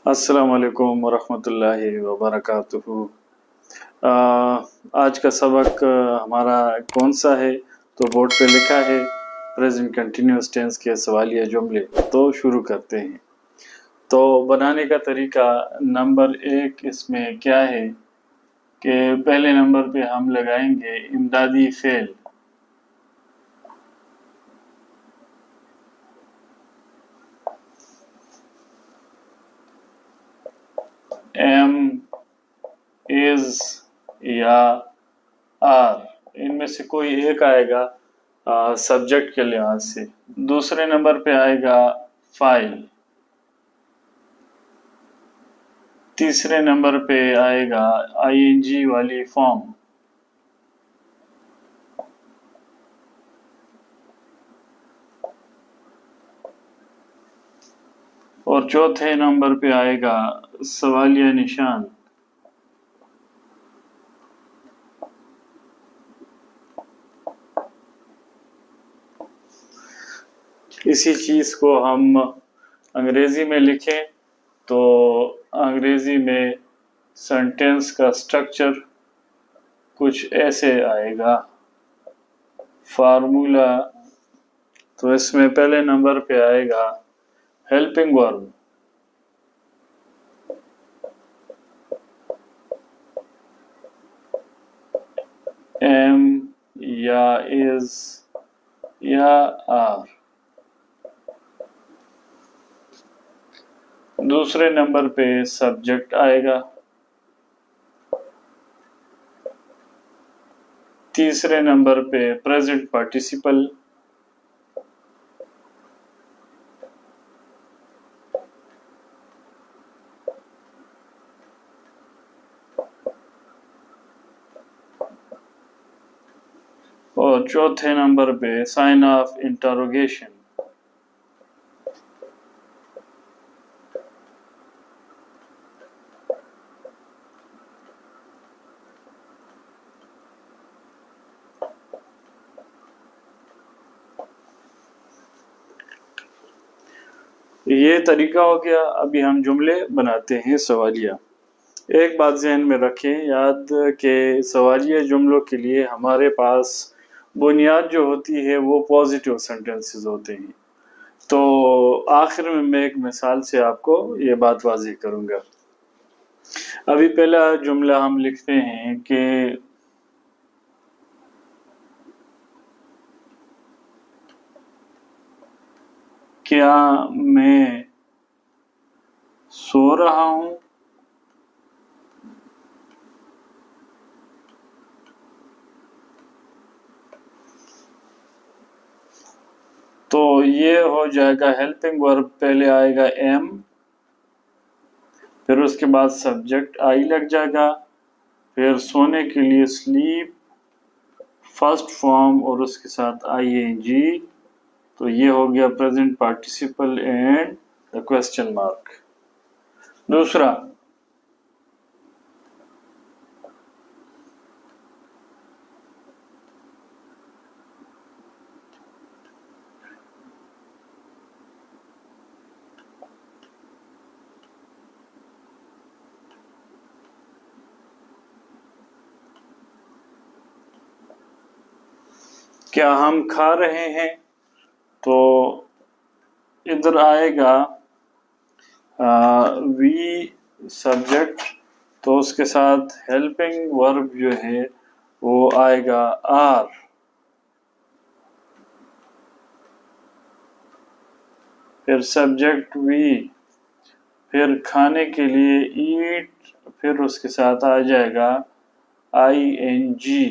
السلام علیکم ورحمۃ اللہ وبرکاتہ۔ آج کا سبق ہمارا کون سا ہے؟ تو بورڈ پہ لکھا ہے پریزنٹ کنٹینیوس ٹینس کے سوالیہ جملے۔ تو شروع کرتے ہیں۔ تو بنانے کا طریقہ نمبر 1 اس میں کیا ہے کہ پہلے نمبر پہ ہم لگائیں گے امدادی فعل۔ ایم، از یا آر، ان میں سے کوئی ایک آئے گا سبجیکٹ کے لحاظ سے۔ دوسرے نمبر پہ آئے گا فائل۔ تیسرے نمبر پہ آئے گا آئی این جی والی فارم۔ اور چوتھے نمبر پہ آئے گا سوالیہ نشان۔ اسی چیز کو ہم انگریزی میں لکھیں تو انگریزی میں سینٹینس کا سٹرکچر کچھ ایسے آئے گا۔ فارمولا، تو اس میں پہلے نمبر پہ آئے گا ہیلپنگ ورب۔ ایم یا از یا آر۔ دوسرے نمبر پہ سبجیکٹ آئے گا۔ تیسرے نمبر پہ پریزنٹ پارٹیسپل۔ اور چوتھے نمبر پہ سائن آف انٹروگیشن۔ یہ طریقہ ہو گیا۔ ابھی ہم جملے بناتے ہیں سوالیہ۔ ایک بات ذہن میں رکھیں یاد کہ سوالیہ جملوں کے لیے ہمارے پاس بنیاد جو ہوتی ہے وہ پازیٹیو سینٹنسز ہوتے ہیں۔ تو آخر میں ایک مثال سے آپ کو یہ بات واضح کروں گا۔ ابھی پہلا جملہ ہم لکھتے ہیں کہ کیا میں سو رہا ہوں؟ تو یہ ہو جائے گا ہیلپنگ ورب، پہلے آئے گا ایم، پھر اس کے بعد سبجیکٹ آئی لگ جائے گا، پھر سونے کے لیے سلیپ فرسٹ فارم اور اس کے ساتھ آئی این جی۔ تو یہ ہو گیا present participle and the question mark. دوسرا، کیا ہم کھا رہے ہیں؟ تو ادھر آئے گا وی سبجیکٹ، تو اس کے ساتھ ہیلپنگ ورب جو ہے وہ آئے گا آر، پھر سبجیکٹ وی، پھر کھانے کے لیے ایٹ، پھر اس کے ساتھ آ جائے گا I N G,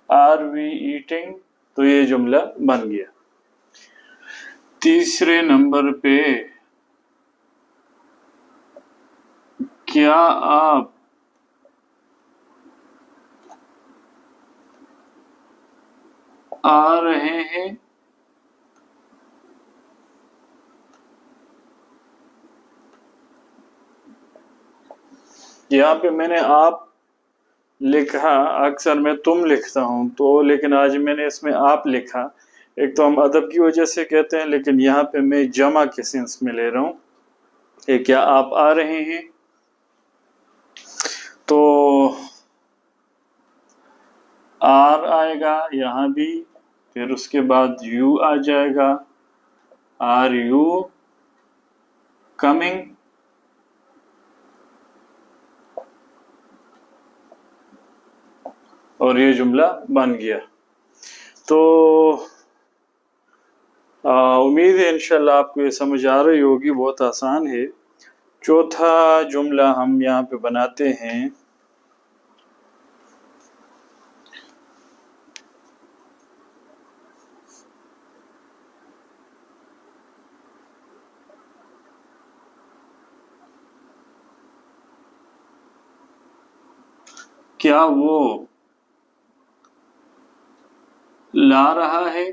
are we eating. تو یہ جملہ بن گیا۔ تیسرے نمبر پہ کیا آپ آ رہے ہیں؟ یہاں پہ میں نے آپ لکھا، اکثر میں تم لکھتا ہوں تو، لیکن آج میں نے اس میں آپ لکھا۔ ایک تو ہم ادب کی وجہ سے کہتے ہیں، لیکن یہاں پہ میں جمع کے سینس میں لے رہا ہوں۔ کہ کیا آپ آ رہے ہیں؟ تو آر آئے گا یہاں بھی، پھر اس کے بعد یو آ جائے گا، آر یو کمنگ، اور یہ جملہ بن گیا۔ تو امید ہے انشاءاللہ آپ کو یہ سمجھ آ رہی ہوگی، بہت آسان ہے۔ چوتھا جملہ ہم یہاں پہ بناتے ہیں، کیا وہ لا رہا ہے؟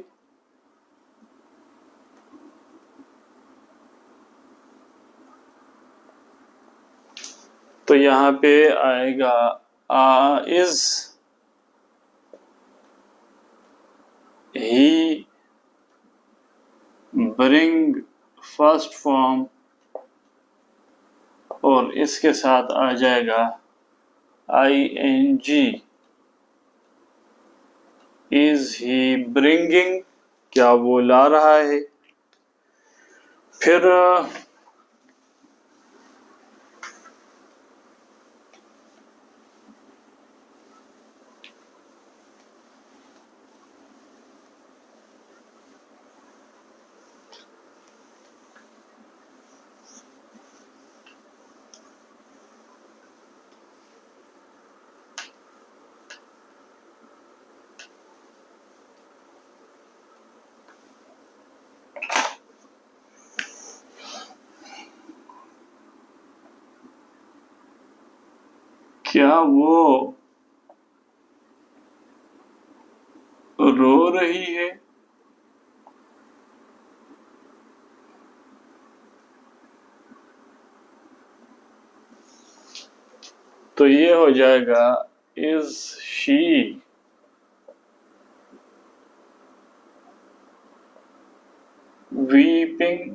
تو یہاں پہ آئے گا is he bring first form، اور اس کے ساتھ آ جائے گا ing، is he bringing، کیا وہ لا رہا ہے؟ پھر کیا وہ رو رہی ہے؟ تو یہ ہو جائے گا is she weeping،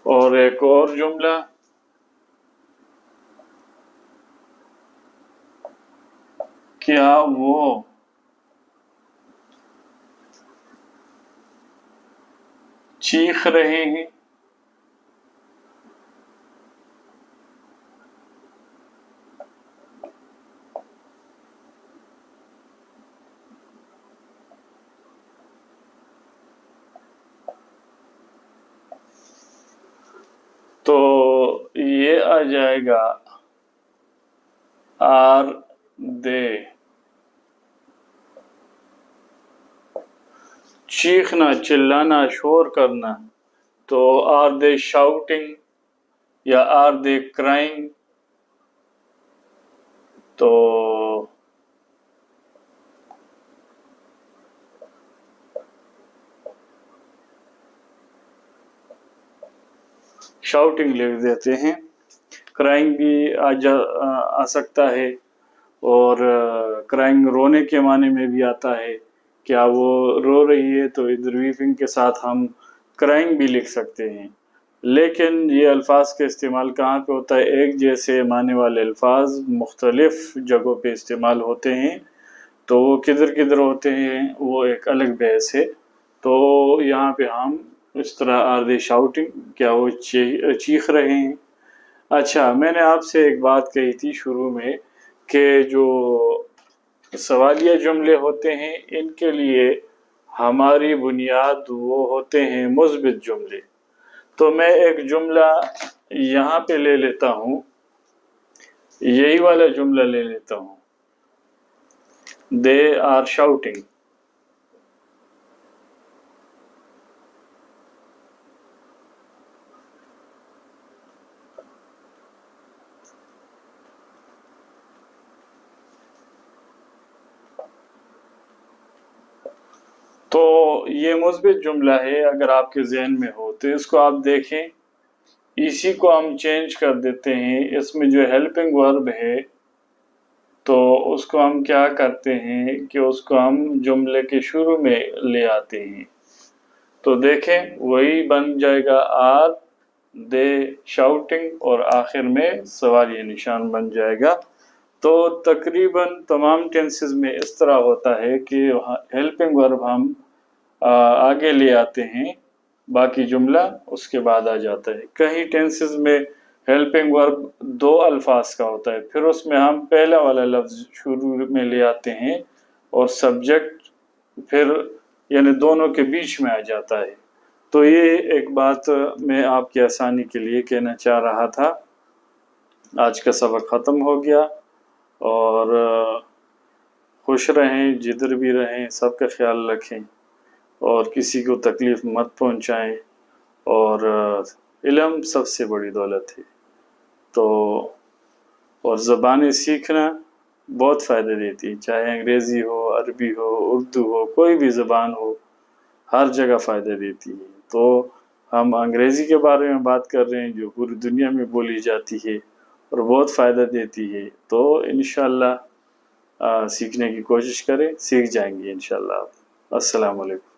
اور ایک اور جملہ، کیا وہ چیخ رہے ہیں؟ تو یہ آ جائے گا آر دے چیخنا، چلانا، شور کرنا، تو آر دے شاؤٹنگ یا آر دے کرائنگ؟ تو شاؤٹنگ لکھ دیتے ہیں، کرائنگ بھی آ سکتا ہے، اور کرائنگ رونے کے معنی میں بھی آتا ہے، کیا وہ رو رہی ہے، تو ادھر ویپنگ کے ساتھ ہم کرائنگ بھی لکھ سکتے ہیں۔ لیکن یہ الفاظ کا استعمال کہاں پہ ہوتا ہے؟ ایک جیسے معنی والے الفاظ مختلف جگہوں پہ استعمال ہوتے ہیں، تو وہ کدھر کدھر ہوتے ہیں وہ ایک الگ بحث ہے۔ تو یہاں پہ ہم اس طرح آر دے شاؤٹنگ، کیا وہ چیخ رہے ہیں؟ اچھا، میں نے آپ سے ایک بات کہی تھی شروع میں کہ جو سوالیہ جملے ہوتے ہیں ان کے لیے ہماری بنیاد وہ ہوتے ہیں مثبت جملے۔ تو میں ایک جملہ یہاں پہ لے لیتا ہوں، یہی والا جملہ لے لیتا ہوں، they are shouting۔ تو یہ مثبت جملہ ہے، اگر آپ کے ذہن میں ہو تو اس کو آپ دیکھیں، اسی کو ہم چینج کر دیتے ہیں، اس میں جو ہیلپنگ ورب ہے تو اس کو ہم کیا کرتے ہیں کہ اس کو ہم جملے کے شروع میں لے آتے ہیں. تو دیکھیں وہی بن جائے گا آر دے شاؤٹنگ اور آخر میں سوالیہ نشان بن جائے گا. تو تقریباً تمام ٹینسز میں اس طرح ہوتا ہے کہ ہیلپنگ ورب ہم آگے لے آتے ہیں، باقی جملہ اس کے بعد آ جاتا ہے. کہیں ٹینسز میں ہیلپنگ ورب 2 الفاظ کا ہوتا ہے، پھر اس میں ہم پہلا والا لفظ شروع میں لے آتے ہیں اور سبجیکٹ پھر یعنی دونوں کے بیچ میں آ جاتا ہے. تو یہ ایک بات میں آپ کی آسانی کے لیے کہنا چاہ رہا تھا. آج کا سبق ختم ہو گیا، اور خوش رہیں، جدھر بھی رہیں سب کا خیال رکھیں اور کسی کو تکلیف مت پہنچائیں، اور علم سب سے بڑی دولت ہے. تو اور زبانیں سیکھنا بہت فائدہ دیتی ہے، چاہے انگریزی ہو، عربی ہو، اردو ہو، کوئی بھی زبان ہو، ہر جگہ فائدہ دیتی ہے. تو ہم انگریزی کے بارے میں بات کر رہے ہیں جو پوری دنیا میں بولی جاتی ہے اور بہت فائدہ دیتی ہے. تو انشاءاللہ سیکھنے کی کوشش کریں، سیکھ جائیں گے انشاءاللہ. السلام علیکم.